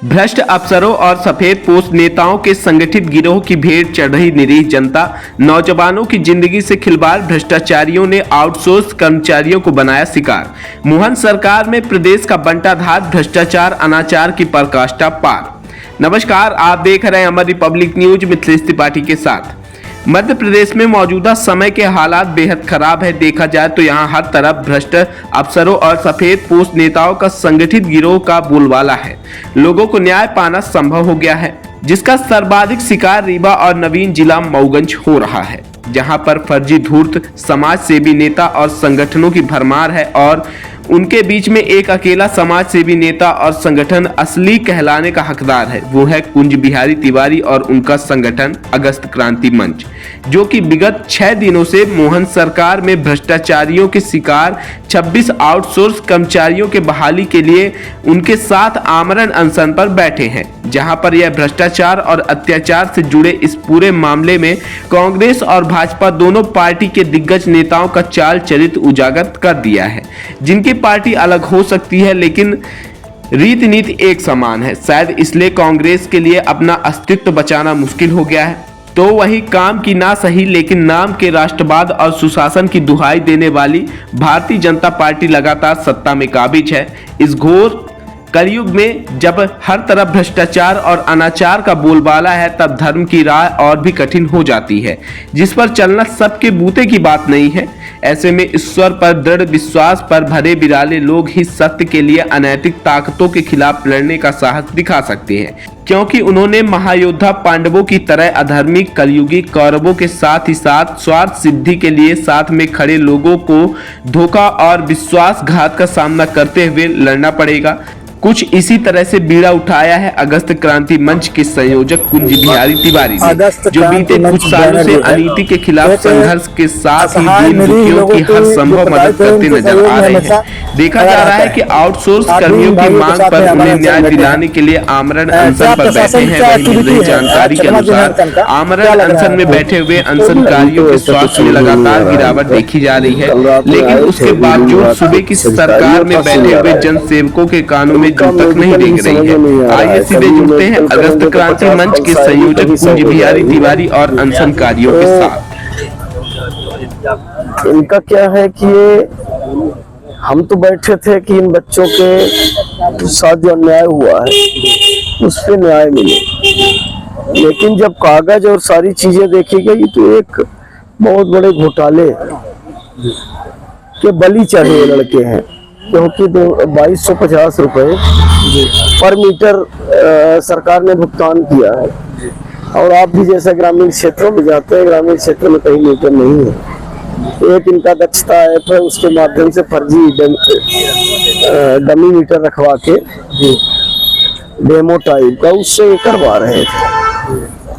भ्रष्ट अफसरों और सफेद पोस्ट नेताओं के संगठित गिरोह की भेड़ चढ़ रही निरीह जनता, नौजवानों की जिंदगी से खिलवाड़ भ्रष्टाचारियों ने आउटसोर्स कर्मचारियों को बनाया शिकार। मोहन सरकार में प्रदेश का बंटाधार भ्रष्टाचार अनाचार की पराकाष्ठा पार। नमस्कार, आप देख रहे हैं अमर रिपब्लिक न्यूज मिथिलेश त्रिपाठी के साथ। मध्य प्रदेश में मौजूदा समय के हालात बेहद खराब है। देखा जाए तो यहाँ हर तरफ भ्रष्ट अफसरों और सफेद पोस्ट नेताओं का संगठित गिरोह का बोलबाला है। लोगों को न्याय पाना संभव हो गया है, जिसका सर्वाधिक शिकार रीवा और नवीन जिला मऊगंज हो रहा है, जहां पर फर्जी धूर्त समाज सेवी नेता और संगठनों की भरमार है और उनके बीच में एक अकेला समाज सेवी नेता और संगठन असली कहलाने का हकदार है। वो है कुंज बिहारी तिवारी और उनका संगठन अगस्त क्रांति मंच, जो कि विगत 6 दिनों से मोहन सरकार में भ्रष्टाचारियों के शिकार 26 आउटसोर्स कर्मचारियों के बहाली के लिए उनके साथ आमरण अनशन पर बैठे हैं, जहां पर यह भ्रष्टाचार और अत्याचार से जुड़े इस पूरे मामले में कांग्रेस और भाजपा दोनों पार्टी के दिग्गज नेताओं का चाल चरित्र उजागर कर दिया है। जिनकी पार्टी अलग हो सकती है, लेकिन रीति नीति एक समान है। शायद इसलिए कांग्रेस के लिए अपना अस्तित्व बचाना मुश्किल हो गया है। तो वही काम की ना सही लेकिन नाम के राष्ट्रवाद और सुशासन की दुहाई देने वाली भारतीय जनता पार्टी लगातार सत्ता में काबिज है। इस घोर कलयुग में जब हर तरफ भ्रष्टाचार और अनाचार का बोलबाला है, तब धर्म की राह और भी कठिन हो जाती है, जिस पर चलना सबके बूते की बात नहीं है। ऐसे में ईश्वर पर दृढ़ विश्वास पर भरे बिराले लोग ही सत्य के लिए अनैतिक ताकतों के खिलाफ लड़ने का साहस दिखा सकते हैं, क्योंकि उन्होंने महायोद्धा पांडवों की तरह अधर्मी कलयुगी कौरवों के साथ ही साथ स्वार्थ सिद्धि के लिए साथ में खड़े लोगों को धोखा और विश्वासघात का सामना करते हुए लड़ना पड़ेगा। कुछ इसी तरह से बीड़ा उठाया है अगस्त क्रांति मंच के संयोजक कुंज बिहारी तिवारी ने, जो बीते कुछ सालों से अनीति के खिलाफ संघर्ष के साथ ही दीन दुखियों की हर संभव मदद करते नजर आ रहे हैं। देखा जा रहा है कि आउटसोर्स कर्मियों की मांग पर उन्हें न्याय दिलाने के लिए आमरण अनशन पर बैठे हैं। वहीं मिल रही जानकारी के अनुसार आमरण अनशन में बैठे हुए अनशनकारियों के स्वास्थ्य में लगातार गिरावट देखी जा रही है, लेकिन उसके बावजूद सूबे की सरकार में बैठे हुए जन सेवकों के कानों में जो तक नहीं देख रही है। आइए सीधे जुड़ते हैं अगस्त क्रांति मंच के संयोजक कुंज बिहारी तिवारी और अनशनकारियों के साथ। इनका क्या है कि हम तो बैठे थे कि इन बच्चों के साथ जो अन्याय हुआ है उस पे न्याय मिले, लेकिन जब कागज और सारी चीजें देखी गई तो एक बहुत बड़े घोटाले के बलि चढ़े हुए लड़के हैं, क्योंकि 2250 रुपए पर मीटर सरकार ने भुगतान किया है। और आप भी जैसे ग्रामीण क्षेत्रों में जाते हैं, ग्रामीण क्षेत्र में कहीं मीटर नहीं है। एक इनका दक्षता ऐप है, उसके माध्यम से फर्जी डमी मीटर रखवा के डेमो टाइप का उससे ये करवा रहे थे।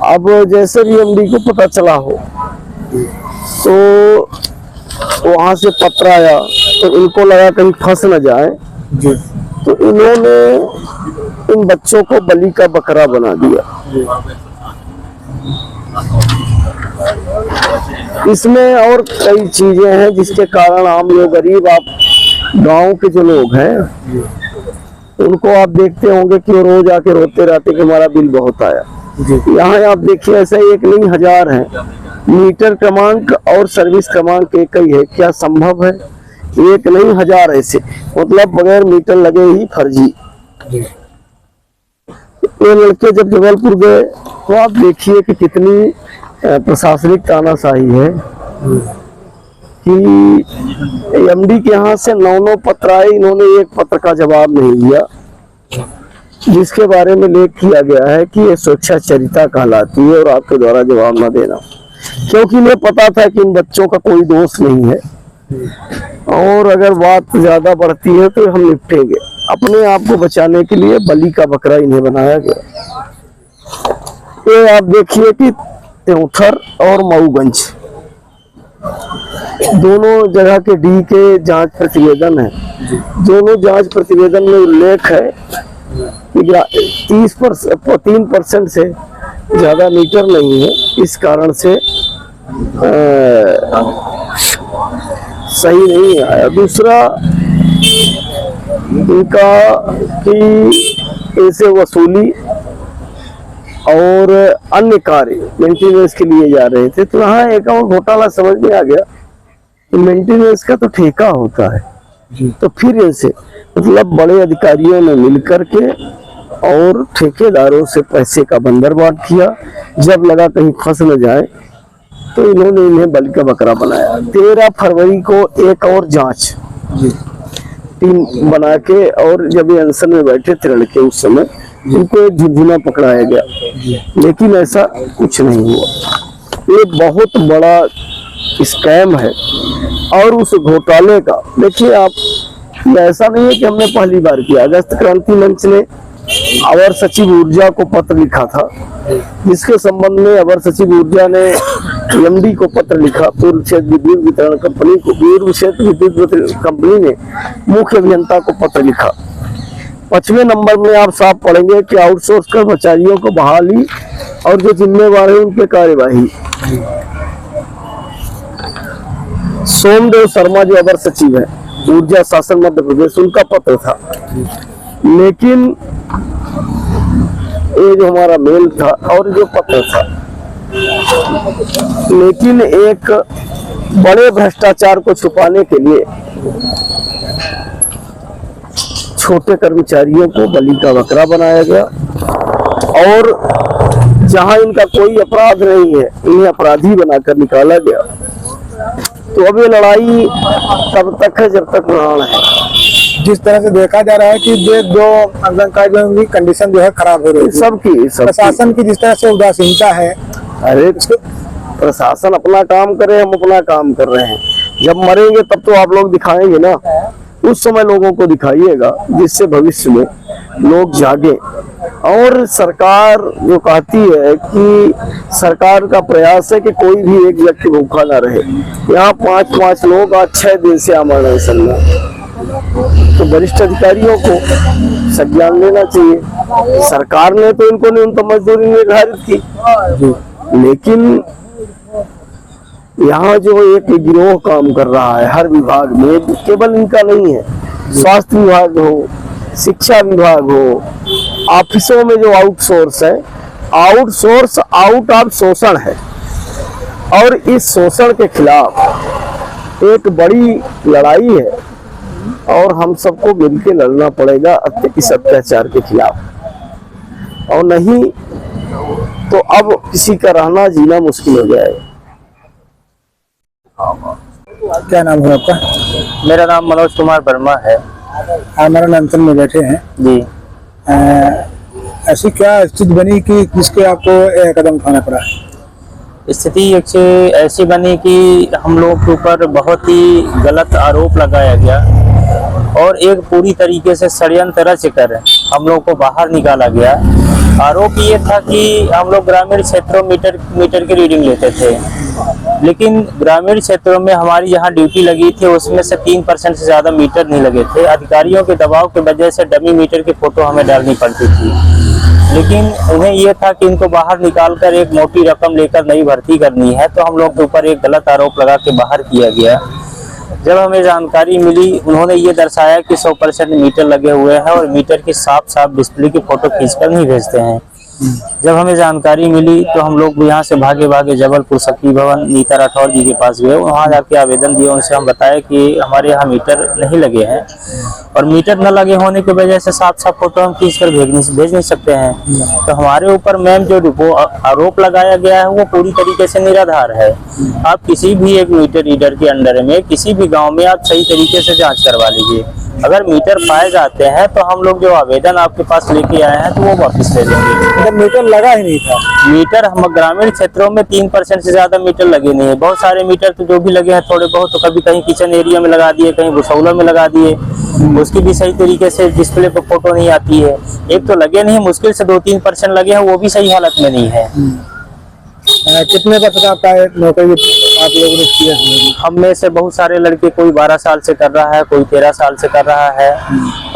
अब जैसे भी एमडी को पता चला हो तो वहां से पत्र आया, तो इनको लगा कहीं फंस न जाए, तो इन्होंने इन बच्चों को बलि का बकरा बना दिया। इसमें और कई चीजें हैं जिसके कारण आम लोग, गरीब आप गांव के जो लोग हैं उनको आप देखते होंगे कि वो रोज आके रोते रहते कि हमारा बिल बहुत आया। यहाँ आप देखिए ऐसा एक नहीं हजार है, मीटर क्रमांक और सर्विस क्रमांक एक ही है। क्या संभव है? एक नहीं हजार ऐसे, मतलब बगैर मीटर लगे ही फर्जी। ये लड़के जब जबलपुर गए तो आप देखिए कि कितनी प्रशासनिक तानाशाही है कि एमडी के यहाँ से 9 पत्र आए, इन्होंने एक पत्र का जवाब नहीं दिया, जिसके बारे में लेख किया गया है कि ये स्वेच्छाचारिता कहलाती है और आपके द्वारा जवाब न देना, क्योंकि मुझे पता था कि इन बच्चों का कोई दोष नहीं है और अगर बात ज्यादा बढ़ती है तो हम निपटेंगे। अपने आप को बचाने के लिए बलि का बकरा इन्हें बनाया गया। ये आप देखिए कि त्योंथर और मऊगंज दोनों जगह के डी के जांच प्रतिवेदन है। दोनों जांच प्रतिवेदन में उल्लेख है कि 3% से ज्यादा मीटर नहीं है, इस कारण से सही नहीं आया। दूसरा इनका कि ऐसे वसूली और अन्य कार्य मेंटेनेंस के लिए जा रहे थे। तो यहाँ एक और घोटाला समझ में आ गया कि मेंटेनेंस का तो ठेका होता है। तो फिर ऐसे मतलब बड़े अधिकारियों ने मिलकर के और ठेकेदारों से पैसे का बंदरबाट किया। जब लगा कहीं फंस न जाए तो इन्होंने इन्हें बलि का बकरा बनाया। 13 फरवरी को एक और जांच टीम बना के, और जब ये अनशन में बैठे थे लड़के उस समय, इनको एक झुंझुना पकड़ाया गया, लेकिन ऐसा कुछ नहीं हुआ। ये बहुत बड़ा स्कैम है। और उस घोटाले का देखिए आप, ऐसा नहीं है कि हमने पहली बार किया। अगस्त क्रांति मंच ने अवर सचिव ऊर्जा को पत्र लिखा था, जिसके संबंध में अवर सचिव ऊर्जा ने एमडी को पत्र लिखा, पूर्व क्षेत्र विद्युत वितरण कंपनी को। पूर्व क्षेत्र विद्युत वितरण कंपनी ने मुख्य अभियंता को पत्र लिखा। 5वें नंबर में आप साफ पढ़ेंगे कि आउटसोर्स कर्मचारियों को बहाली और जो जिम्मेवार है उन पे कार्यवाही। सोमदेव शर्मा जो अवर सचिव है ऊर्जा शासन मध्य प्रदेश, उनका पत्र था। लेकिन ये जो हमारा मेल था और जो पत्र था, लेकिन एक बड़े भ्रष्टाचार को छुपाने के लिए छोटे कर्मचारियों को बलि का बकरा बनाया गया। और जहां इनका कोई अपराध नहीं है, इन्हें अपराधी बनाकर निकाला गया। तो अब ये लड़ाई तब तक है जब तक प्राण है। जिस तरह से देखा जा रहा है कि ये दो अंगनवाड़ियों की कंडीशन जो है खराब हो रही है, सबकी प्रशासन की जिस तरह से उदासीनता है। अरे प्रशासन अपना काम करे, हम अपना काम कर रहे हैं। जब मरेंगे तब तो आप लोग दिखाएंगे ना, उस समय लोगों को दिखाइएगा, जिससे भविष्य में लोग जागे। और सरकार जो कहती है कि सरकार का प्रयास है कि कोई भी एक व्यक्ति भूखा ना रहे। यहाँ 5 लोग आज 6 दिन से अमर अनशन में। तो वरिष्ठ अधिकारियों को संज्ञान लेना चाहिए। सरकार ने तो इनको न्यूनतम मजदूरी निर्धारित की, लेकिन यहाँ जो एक गिरोह काम कर रहा है हर विभाग में, केवल इनका नहीं है, स्वास्थ्य विभाग हो, शिक्षा विभाग हो, ऑफिसों में जो आउटसोर्स है, आउटसोर्स आउट ऑफ शोषण है। और इस शोषण के खिलाफ एक बड़ी लड़ाई है और हम सबको मिलकर लड़ना पड़ेगा इस अत्याचार के खिलाफ। और नहीं तो अब किसी का रहना जीना मुश्किल हो जाएगा। क्या नाम है आपका? मेरा नाम मनोज कुमार वर्मा है। हमारे नामतन में बैठे हैं जी। ऐसी क्या स्थिति बनी कि जिसके आपको यह कदम उठाना पड़ा? स्थिति ऐसी बनी कि हम लोग के ऊपर बहुत ही गलत आरोप लगाया गया और एक पूरी तरीके से षड्यंत्र रच कर हम लोग को बाहर निकाला गया। आरोप ये था कि हम लोग ग्रामीण क्षेत्रों मीटर की रीडिंग लेते थे, लेकिन ग्रामीण क्षेत्रों में हमारी जहां ड्यूटी लगी थी उसमें से 3% से ज़्यादा मीटर नहीं लगे थे। अधिकारियों के दबाव की वजह से डमी मीटर की फ़ोटो हमें डालनी पड़ती थी, लेकिन उन्हें यह था कि इनको बाहर निकालकर एक मोटी रकम लेकर नई भर्ती करनी है। तो हम लोग के ऊपर एक गलत आरोप लगा के बाहर किया गया। जब हमें जानकारी मिली, उन्होंने ये दर्शाया कि 100% मीटर लगे हुए हैं और मीटर की साफ डिस्प्ले की फ़ोटो खींचकर नहीं भेजते हैं। जब हमें जानकारी मिली तो हम लोग यहाँ से भागे जबलपुर शक्ति भवन नीता राठौर जी के पास गए। वहाँ जाके आवेदन दिए। उनसे हम बताया कि हमारे यहाँ मीटर नहीं लगे हैं और मीटर न लगे होने की वजह से साफ फोटो हम खींच कर भेज नहीं सकते हैं। तो हमारे ऊपर मैम जो आरोप लगाया गया है वो पूरी तरीके से निराधार है। आप किसी भी एक मीटर रीडर के अंडर में किसी भी गाँव में आप सही तरीके से जाँच करवा लीजिए। अगर मीटर पाए जाते हैं तो हम लोग जो आवेदन आपके पास लेके आए हैं तो वो वापस ले लेंगे। मीटर लगा ही नहीं था। मीटर हम ग्रामीण क्षेत्रों में 3% से ज्यादा मीटर लगे नहीं है। बहुत सारे मीटर तो जो भी लगे हैं थोड़े बहुत, तो कभी कहीं किचन एरिया में लगा दिए, कहीं भुसौला में लगा दिए, उसकी भी सही तरीके से डिस्प्ले पर फोटो नहीं आती है। एक तो लगे नहीं, मुश्किल से 2-3% लगे हैं, वो भी सही हालत में नहीं है। कितने % आपका नौकरी आप लोगों ने किया? हम में से बहुत सारे लड़के, कोई 12 साल से कर रहा है, कोई 13 साल से कर रहा है।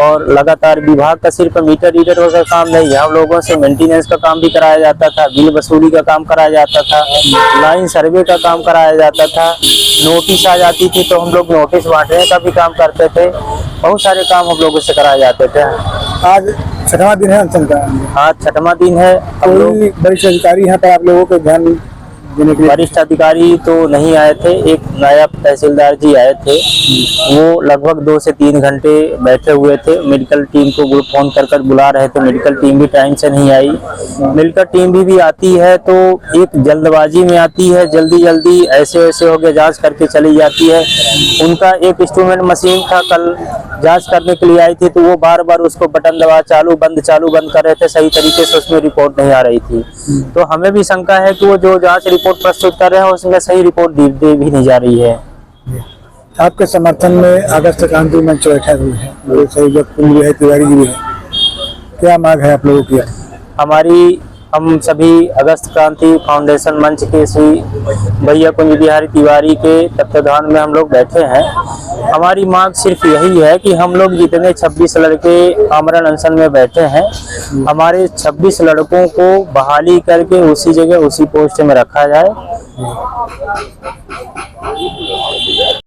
और लगातार विभाग का सिर्फ मीटर रीडर का काम नहीं है, हम लोगों से मेंटेनेंस का काम भी कराया जाता था, बिल वसूली का काम कराया जाता था, लाइन सर्वे का काम कराया जाता था, नोटिस आ जाती थी तो हम लोग नोटिस बांटने का भी काम करते थे। बहुत सारे काम हम लोगों से कराए जाते थे। आज छठवां दिन है अनशन का। हाँ, 6वां दिन है। हम लोग कोई वरिष्ठ अधिकारी यहाँ पर आप लोगों को ध्यान देने के लिए? वरिष्ठ अधिकारी तो नहीं आए थे, एक नायब तहसीलदार जी आए थे। वो लगभग 2 से 3 घंटे बैठे हुए थे। मेडिकल टीम को वो फोन कर बुला रहे थे, मेडिकल टीम भी टाइम से नहीं आई। मेडिकल टीम भी आती है तो एक जल्दबाजी में आती है, जल्दी जल्दी ऐसे हो गया जांच करके चली जाती है। उनका एक इंस्ट्रूमेंट मशीन था, कल जांच करने के लिए आई थी तो वो बार बार उसको बटन दबा चालू बंद कर रहे थे, सही तरीके से उसमें रिपोर्ट नहीं आ रही थी। तो हमें भी शंका है कि वो जो जांच रिपोर्ट प्रस्तुत कर रहे हैं उसमें सही रिपोर्ट दे भी नहीं जा रही है। आपके समर्थन में अगस्त क्रांति मंच बैठा हुए है, वो सहयोजक भी है, तिवारी जी भी है, क्या मांग है आप लोगों की? हम सभी अगस्त क्रांति फाउंडेशन मंच के श्री भैया कुंज बिहारी तिवारी के तत्वाधान में हम लोग बैठे हैं। हमारी मांग सिर्फ यही है कि हम लोग जितने 26 लड़के आमरण अनशन में बैठे हैं, हमारे 26 लड़कों को बहाली करके उसी जगह उसी पोस्ट में रखा जाए।